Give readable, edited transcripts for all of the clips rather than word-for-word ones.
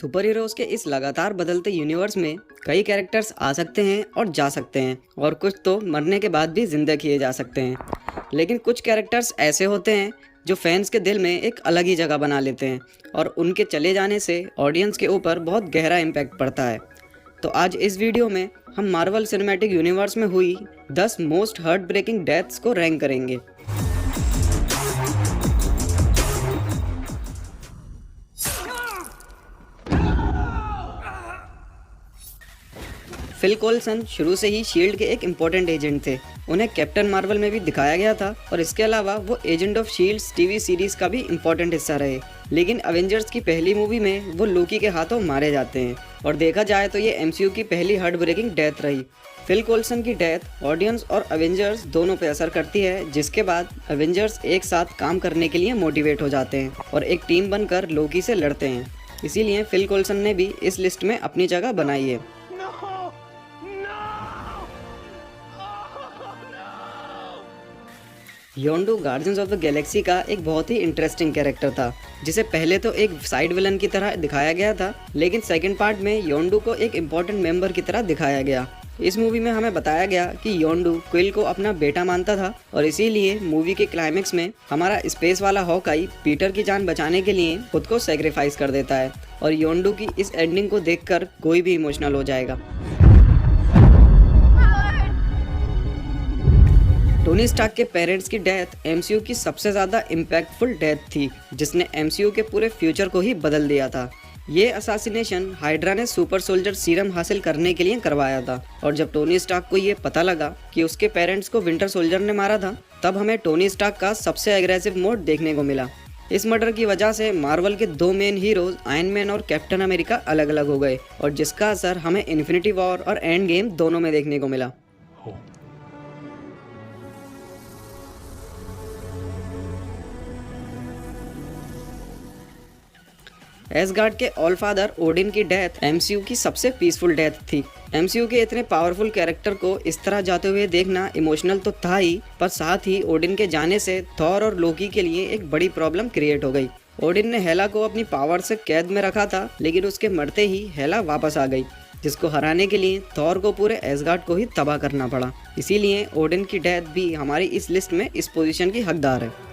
Super heroes के इस लगातार बदलते यूनिवर्स में कई कैरेक्टर्स आ सकते हैं और जा सकते हैं और कुछ तो मरने के बाद भी जिंदा किए जा सकते हैं। लेकिन कुछ कैरेक्टर्स ऐसे होते हैं जो फैंस के दिल में एक अलग ही जगह बना लेते हैं और उनके चले जाने से ऑडियंस के ऊपर बहुत गहरा इम्पैक्ट पड़ता है। तो आज इस वीडियो में हम मार्वल सिनेमैटिक यूनिवर्स में हुई 10 मोस्ट हार्ट ब्रेकिंग डेथ्स को रैंक करेंगे। फिल कोल्सन शुरू से ही शील्ड के एक इम्पोर्टेंट एजेंट थे। उन्हें कैप्टन मार्वल में भी दिखाया गया था और इसके अलावा वो agent of shield TV series का भी इम्पोर्टेंट हिस्सा रहे। लेकिन अवेंजर्स की पहली मूवी में वो लोकी के हाथों मारे जाते हैं और देखा जाए तो ये एमसीयू की पहली हार्ट ब्रेकिंग डेथ रही। फिल कोल्सन की डेथ ऑडियंस और अवेंजर्स दोनों पे असर करती है, जिसके बाद अवेंजर्स एक साथ काम करने के लिए मोटिवेट हो जाते हैं और एक टीम बनकर लोकी से लड़ते हैं। इसीलिए फिल कोल्सन ने भी इस लिस्ट में अपनी जगह बनाई है। योंडू गार्डियंस ऑफ द गैलेक्सी का एक बहुत ही इंटरेस्टिंग कैरेक्टर था, जिसे पहले तो एक साइड विलन की तरह दिखाया गया था, लेकिन सेकंड पार्ट में योंडू को एक इम्पोर्टेंट मेंबर की तरह दिखाया गया। इस मूवी में हमें बताया गया कि योंडू क्विल को अपना बेटा मानता था और इसीलिए मूवी के क्लाइमेक्स में हमारा स्पेस वाला हॉकाई पीटर की जान बचाने के लिए खुद को सेक्रीफाइस कर देता है और योंडू की इस एंडिंग को देखकर कोई भी इमोशनल हो जाएगा। टोनी स्टार्क के पेरेंट्स की डेथ एमसीयू की सबसे ज़्यादा इम्पैक्टफुल डेथ थी, जिसने एमसीयू के पूरे फ्यूचर को ही बदल दिया था। ये असासिनेशन हाइड्रा ने सुपर सोल्जर सीरम हासिल करने के लिए करवाया था और जब टोनी स्टार्क को ये पता लगा कि उसके पेरेंट्स को विंटर सोल्जर ने मारा था, तब हमें टोनी स्टार्क का सबसे एग्रेसिव मोड देखने को मिला। इस मर्डर की वजह से मार्वल के दो मेन हीरोज आयरन मैन और कैप्टन अमेरिका अलग अलग हो गए और जिसका असर हमें इन्फिनिटी वॉर और एंड गेम दोनों में देखने को मिला। एसगार्ड के ऑल फादर ओडिन की डेथ एमसीयू की सबसे पीसफुल डेथ थी। एमसीयू के इतने पावरफुल कैरेक्टर को इस तरह जाते हुए देखना इमोशनल तो था ही, पर साथ ही ओडिन के जाने से थॉर और लोकी के लिए एक बड़ी प्रॉब्लम क्रिएट हो गई। ओडिन ने हेला को अपनी पावर से कैद में रखा था, लेकिन उसके मरते ही हेला वापस आ गई, जिसको हराने के लिए थॉर को पूरे एसगार्ड को ही तबाह करना पड़ा। इसीलिए ओडिन की डेथ भी हमारी इस लिस्ट में इस पोजीशन की हकदार है।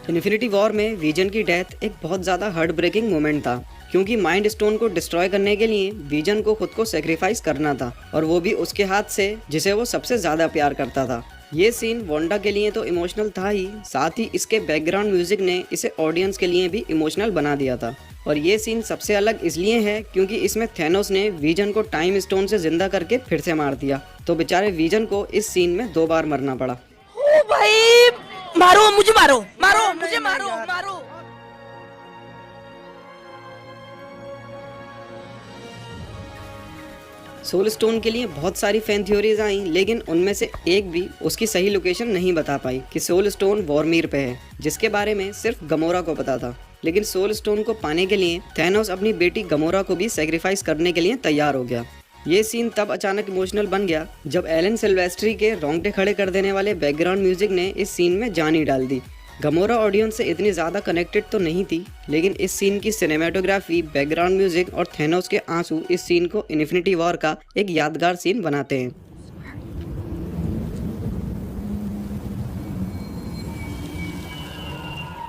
इन्फिनिटी वॉर में विजन की डेथ एक बहुत ज़्यादा हार्ट ब्रेकिंग मोमेंट था, क्योंकि माइंड स्टोन को डिस्ट्रॉय करने के लिए विजन को खुद को सेक्रीफाइस करना था और वो भी उसके हाथ से जिसे वो सबसे ज़्यादा प्यार करता था। ये सीन वांडा के लिए तो इमोशनल था ही, साथ ही इसके बैकग्राउंड म्यूजिक ने इसे ऑडियंस के लिए भी इमोशनल बना दिया था। और ये सीन सबसे अलग इसलिए है क्योंकि इसमें थैनोस ने विजन को टाइम स्टोन से जिंदा करके फिर से मार दिया, तो बेचारे विजन को इस सीन में 2 बार मरना पड़ा। ओ भाई, मारो मुझे, मारो मारो मुझे, मारो मारो। सोल स्टोन के लिए बहुत सारी फैन थ्योरीज आई, लेकिन उनमें से एक भी उसकी सही लोकेशन नहीं बता पाई कि सोल स्टोन वॉरमीर पे है, जिसके बारे में सिर्फ गमोरा को पता था। लेकिन सोल स्टोन को पाने के लिए थैनोस अपनी बेटी गमोरा को भी सेक्रीफाइस करने के लिए तैयार हो गया। ये सीन तब अचानक इमोशनल बन गया जब एलन सिल्वेस्ट्री के रोंगटे खड़े कर देने वाले बैकग्राउंड म्यूजिक ने इस सीन में जान ही डाल दी। गमोरा ऑडियंस से इतनी ज़्यादा कनेक्टेड तो नहीं थी, लेकिन इस सीन की सिनेमेटोग्राफी, बैकग्राउंड म्यूजिक और थैनोस के आंसू इस सीन को इन्फिनिटी वॉर का एक यादगार सीन बनाते हैं।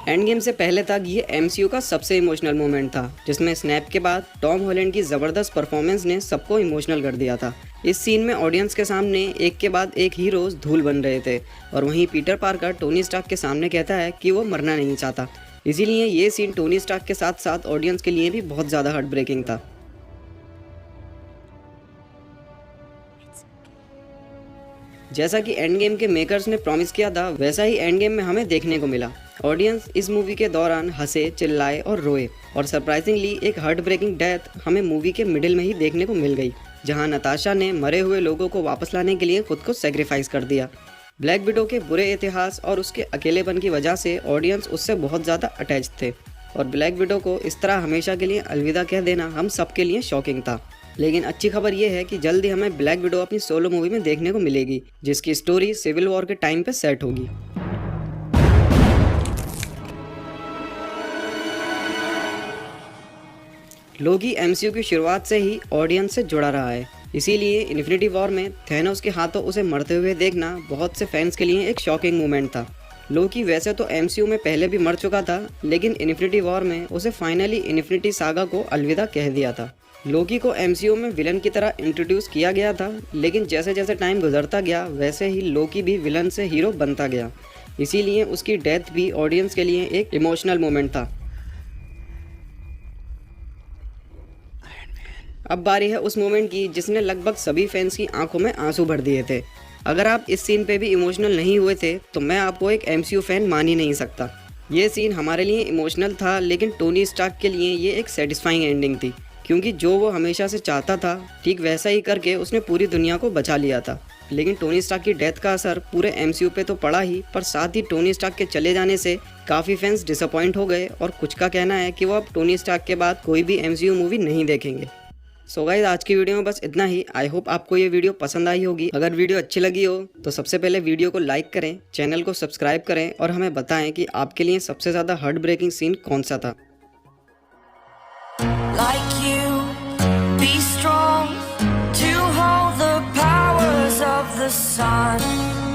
एंड गेम से पहले तक ये एमसीयू का सबसे इमोशनल मोमेंट था, जिसमें स्नैप के बाद टॉम हॉलैंड की ज़बरदस्त परफॉर्मेंस ने सबको इमोशनल कर दिया था। इस सीन में ऑडियंस के सामने एक के बाद एक हीरोज धूल बन रहे थे और वहीं पीटर पार्कर टोनी स्टार्क के सामने कहता है कि वो मरना नहीं चाहता। इसीलिए ये सीन टोनी स्टार्क के साथ साथ ऑडियंस के लिए भी बहुत ज़्यादा हार्ट ब्रेकिंग था। जैसा कि एंड गेम के मेकर्स ने प्रॉमिस किया था, वैसा ही एंड गेम में हमें देखने को मिला। ऑडियंस इस मूवी के दौरान हंसे, चिल्लाए और रोए और सरप्राइजिंगली एक हार्ट ब्रेकिंग डेथ हमें मूवी के मिडिल में ही देखने को मिल गई, जहां नताशा ने मरे हुए लोगों को वापस लाने के लिए खुद को सेक्रीफाइस कर दिया। ब्लैक विडो के बुरे इतिहास और उसके अकेलेपन की वजह से ऑडियंस उससे बहुत ज़्यादा अटैच थे और ब्लैक विडो को इस तरह हमेशा के लिए अलविदा कह देना हम सब के लिए शॉकिंग था। लेकिन अच्छी खबर यह है कि जल्द ही हमें ब्लैक विडो अपनी सोलो मूवी में देखने को मिलेगी, जिसकी स्टोरी सिविल वॉर के टाइम पे सेट होगी। लोकी एमसीयू की शुरुआत से ही ऑडियंस से जुड़ा रहा है, इसीलिए इन्फिनिटी वॉर में थैनोस के हाथों उसे मरते हुए देखना बहुत से फैंस के लिए एक शॉकिंग मोमेंट था। लोकी वैसे तो एमसीयू में पहले भी मर चुका था, लेकिन इन्फिनिटी वॉर में उसे फाइनली इन्फिनिटी सागा को अलविदा कह दिया था। लोकी को एमसीयू में विलन की तरह इंट्रोड्यूस किया गया था, लेकिन जैसे जैसे टाइम गुजरता गया वैसे ही लोकी भी विलन से हीरो बनता गया, इसीलिए उसकी डेथ भी ऑडियंस के लिए एक इमोशनल मोमेंट था। अब बारी है उस मोमेंट की जिसने लगभग सभी फैंस की आंखों में आंसू भर दिए थे। अगर आप इस सीन पे भी इमोशनल नहीं हुए थे तो मैं आपको एक एमसीयू फैन मान ही नहीं सकता। ये सीन हमारे लिए इमोशनल था, लेकिन टोनी स्टार्क के लिए ये एक सेटिस्फाइंग एंडिंग थी, क्योंकि जो वो हमेशा से चाहता था ठीक वैसा ही करके उसने पूरी दुनिया को बचा लिया था। लेकिन टोनी स्टार्क की डेथ का असर पूरे एमसीयू पे तो पड़ा ही, पर साथ ही टोनी स्टार्क के चले जाने से काफ़ी फैंस डिसअपॉइंट हो गए और कुछ का कहना है कि वो अब टोनी स्टार्क के बाद कोई भी एमसीयू मूवी नहीं देखेंगे। सो गाइस, आज की वीडियो में बस इतना ही। आई होप आपको ये वीडियो पसंद आई होगी। अगर वीडियो अच्छी लगी हो तो सबसे पहले वीडियो को लाइक करें, चैनल को सब्सक्राइब करें और हमें बताएं कि आपके लिए सबसे ज़्यादा हार्ट ब्रेकिंग सीन कौन सा था। Like you, be strong to hold the powers of the sun.